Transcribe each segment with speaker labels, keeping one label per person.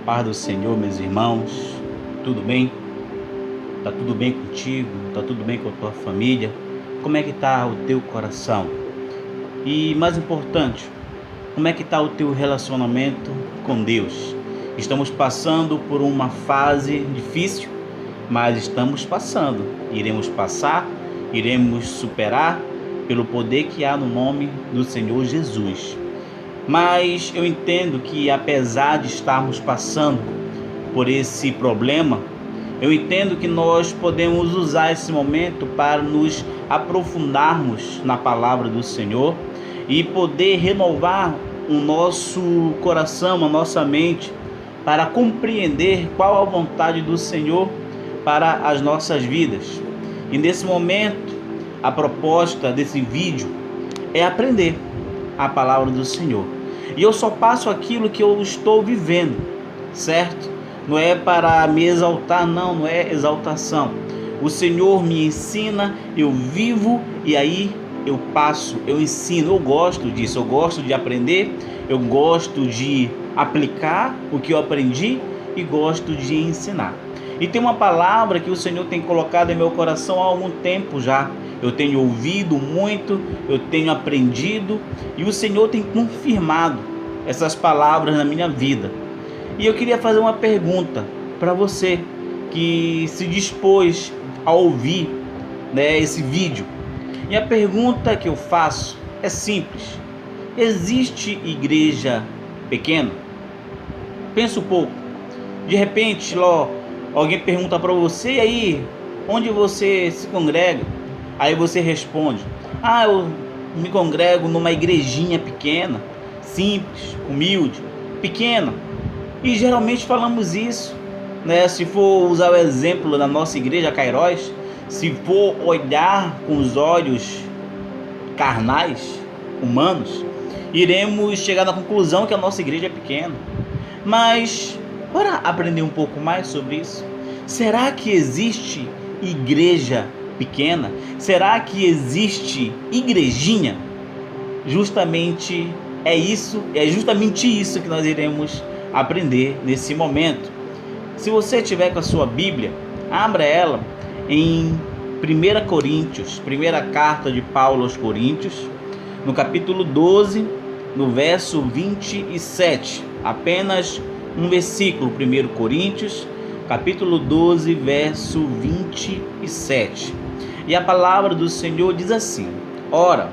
Speaker 1: Paz do Senhor, meus irmãos, tudo bem? Tá tudo bem contigo? Tá tudo bem com a tua família? Como é que tá o teu coração? E mais importante, como é que tá o teu relacionamento com Deus? Estamos passando por uma fase difícil, mas estamos passando. Iremos passar, iremos superar pelo poder que há no nome do Senhor Jesus. Mas eu entendo que apesar de estarmos passando por esse problema, eu entendo que nós podemos usar esse momento para nos aprofundarmos na palavra do Senhor e poder renovar o nosso coração, a nossa mente, para compreender qual a vontade do Senhor para as nossas vidas. E nesse momento, a proposta desse vídeo é aprender a palavra do Senhor. E eu só passo aquilo que eu estou vivendo, certo? Não é para me exaltar, não é exaltação. O Senhor me ensina, eu vivo e aí eu passo, eu ensino. Eu gosto disso, eu gosto de aprender, eu gosto de aplicar o que eu aprendi e gosto de ensinar. E tem uma palavra que o Senhor tem colocado em meu coração há algum tempo já. Eu tenho ouvido muito, eu tenho aprendido e o Senhor tem confirmado essas palavras na minha vida. E eu queria fazer uma pergunta para você que se dispôs a ouvir, esse vídeo. E a pergunta que eu faço é simples: existe igreja pequena? Pensa um pouco. De repente, alguém pergunta para você: e aí, onde você se congrega? Aí você responde: eu me congrego numa igrejinha pequena, simples, humilde, pequena. E geralmente falamos isso, Se for usar o exemplo da nossa igreja Cairóis, se for olhar com os olhos carnais, humanos, iremos chegar na conclusão que a nossa igreja é pequena. Mas bora aprender um pouco mais sobre isso. Será que existe igreja pequena? Será que existe igrejinha? Justamente é justamente isso que nós iremos aprender nesse momento. Se você tiver com a sua Bíblia, abra ela em 1 Coríntios, primeira carta de Paulo aos Coríntios, no capítulo 12, no verso 27. Apenas um versículo, 1 Coríntios, capítulo 12, verso 27. E a palavra do Senhor diz assim: ora,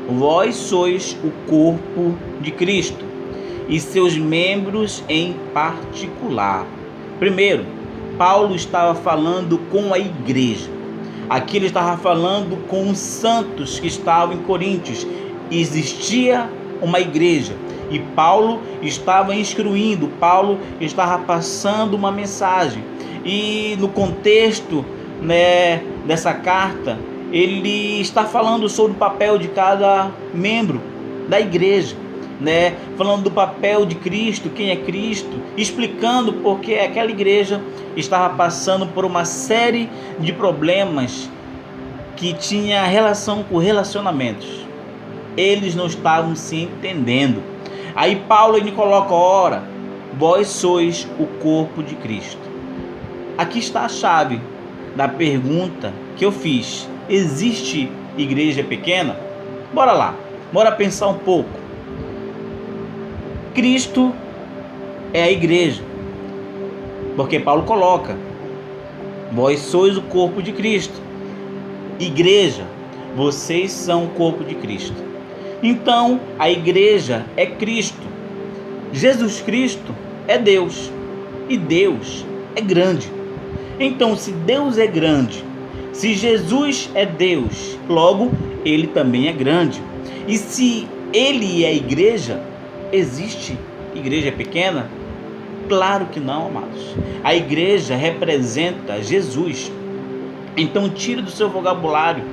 Speaker 1: vós sois o corpo de Cristo, e seus membros em particular. Primeiro, Paulo estava falando com a igreja. Aqui ele estava falando com os santos que estavam em Coríntios. Existia uma igreja e Paulo estava instruindo, Paulo estava passando uma mensagem. E no contexto, dessa carta, ele está falando sobre o papel de cada membro da igreja, falando do papel de Cristo, quem é Cristo, explicando porque aquela igreja estava passando por uma série de problemas que tinha relação com relacionamentos. Eles não estavam se entendendo. Aí Paulo ele coloca: ora, vós sois o corpo de Cristo. Aqui está a chave da pergunta que eu fiz: existe igreja pequena? Bora lá, bora pensar um pouco. Cristo é a igreja, porque Paulo coloca: vós sois o corpo de Cristo. Igreja, vocês são o corpo de Cristo. Então a igreja é Cristo. Jesus Cristo é Deus e Deus é grande. Então, se Deus é grande, se Jesus é Deus, logo ele também é grande. E se ele é a igreja, existe igreja pequena? Claro que não, amados. A igreja representa Jesus. Então tire do seu vocabulário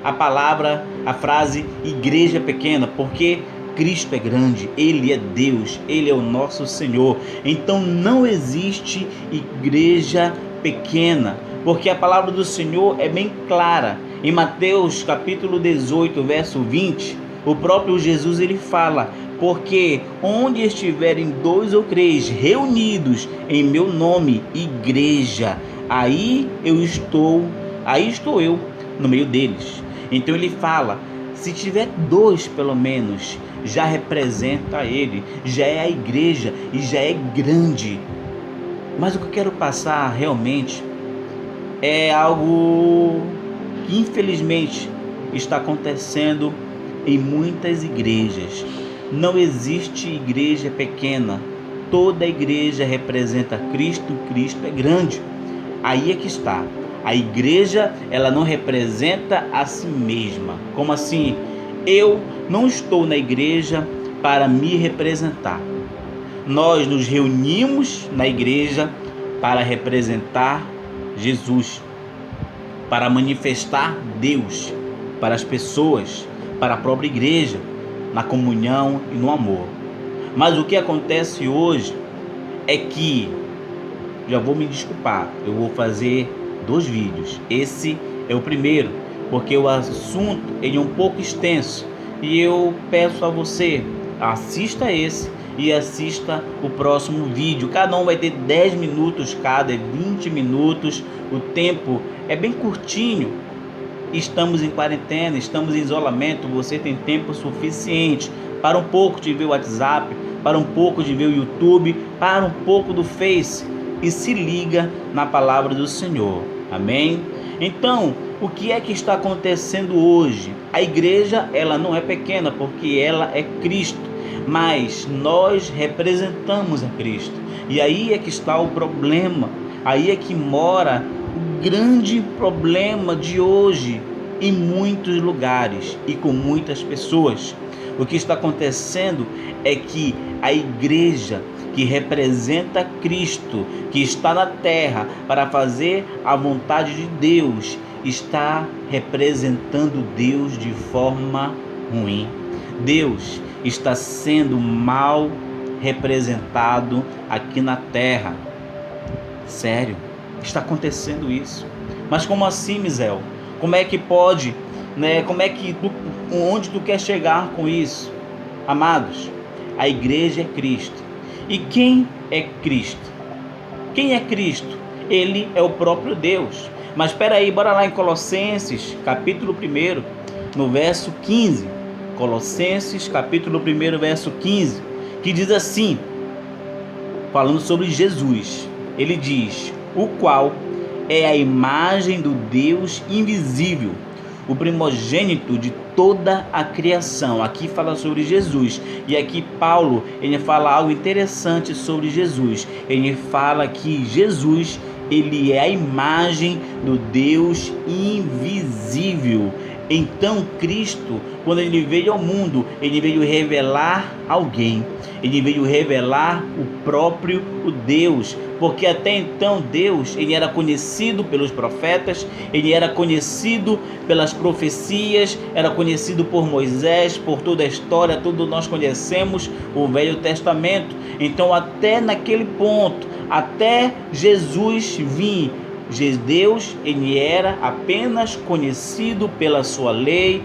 Speaker 1: a frase igreja pequena, porque Cristo é grande, Ele é Deus, Ele é o nosso Senhor. Então não existe igreja pequena, porque a palavra do Senhor é bem clara. Em Mateus capítulo 18, verso 20, o próprio Jesus ele fala: porque onde estiverem 2 ou 3 reunidos em meu nome, igreja, aí estou eu no meio deles. Então ele fala, se tiver 2 pelo menos, já representa ele, já é a igreja e já é grande. Mas o que eu quero passar realmente é algo que infelizmente está acontecendo em muitas igrejas. Não existe igreja pequena, toda igreja representa Cristo, Cristo é grande. Aí é que está. A igreja, ela não representa a si mesma. Como assim? Eu não estou na igreja para me representar. Nós nos reunimos na igreja para representar Jesus, para manifestar Deus para as pessoas, para a própria igreja, na comunhão e no amor. Mas o que acontece hoje é que, já vou me desculpar, eu vou fazer 2 vídeos. Esse é o primeiro, porque o assunto ele é um pouco extenso e eu peço a você, assista esse e assista o próximo vídeo. Cada um vai ter 10 minutos cada, 20 minutos. O tempo é bem curtinho. Estamos em quarentena, estamos em isolamento. Você tem tempo suficiente para um pouco de ver o WhatsApp, para um pouco de ver o YouTube, para um pouco do Face e se liga na palavra do Senhor. Amém? Então, o que é que está acontecendo hoje? A igreja, ela não é pequena porque ela é Cristo, mas nós representamos a Cristo. E aí é que está o problema, aí é que mora o grande problema de hoje em muitos lugares e com muitas pessoas. O que está acontecendo é que a igreja que representa Cristo, que está na terra para fazer a vontade de Deus, está representando Deus de forma ruim. Deus está sendo mal representado aqui na terra. Sério, está acontecendo isso. Mas como assim, Misael? Como é que pode, né? Onde tu quer chegar com isso? Amados, a igreja é Cristo. E quem é Cristo? Quem é Cristo? Ele é o próprio Deus. Mas espera aí, bora lá em Colossenses, capítulo 1, no verso 15. Colossenses, capítulo 1, verso 15, que diz assim, falando sobre Jesus. Ele diz, o qual é a imagem do Deus invisível, o primogênito de toda a criação. Aqui fala sobre Jesus. E aqui Paulo, ele fala algo interessante sobre Jesus. Ele fala que Jesus, ele é a imagem do Deus invisível. Então Cristo, quando ele veio ao mundo, ele veio revelar alguém. Ele veio revelar o próprio Deus, porque até então Deus, ele era conhecido pelos profetas, ele era conhecido pelas profecias, era conhecido por Moisés, por toda a história, tudo nós conhecemos, o Velho Testamento. Então até naquele ponto, até Jesus vir, Deus, ele era apenas conhecido pela sua lei.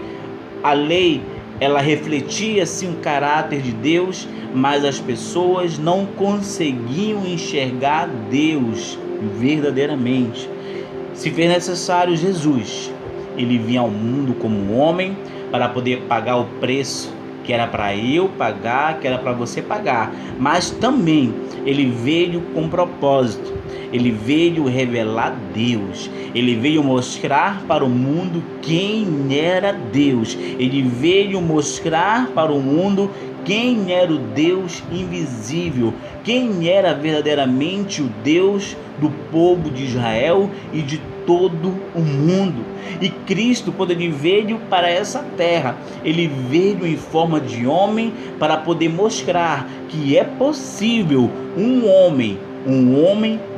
Speaker 1: A lei, ela refletia sim o caráter de Deus, mas as pessoas não conseguiam enxergar Deus verdadeiramente. Se fez necessário Jesus, ele vinha ao mundo como um homem para poder pagar o preço que era para eu pagar, que era para você pagar, mas também ele veio com propósito. Ele veio revelar Deus. Ele veio mostrar para o mundo quem era Deus. Ele veio mostrar para o mundo quem era o Deus invisível, quem era verdadeiramente o Deus do povo de Israel e de todo o mundo. E Cristo, quando ele veio para essa terra, ele veio em forma de homem para poder mostrar que é possível um homem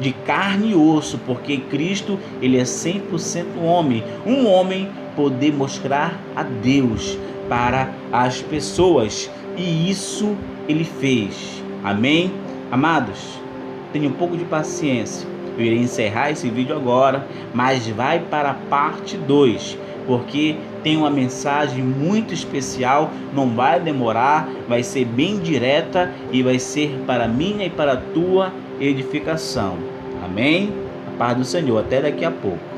Speaker 1: de carne e osso, porque Cristo, ele é 100% homem, um homem poder mostrar a Deus para as pessoas, e isso ele fez. Amém? Amados, tenha um pouco de paciência, eu irei encerrar esse vídeo agora, mas vai para a parte 2, porque tem uma mensagem muito especial, não vai demorar, vai ser bem direta e vai ser para minha e para a tua edificação. Amém? A paz do Senhor. Até daqui a pouco.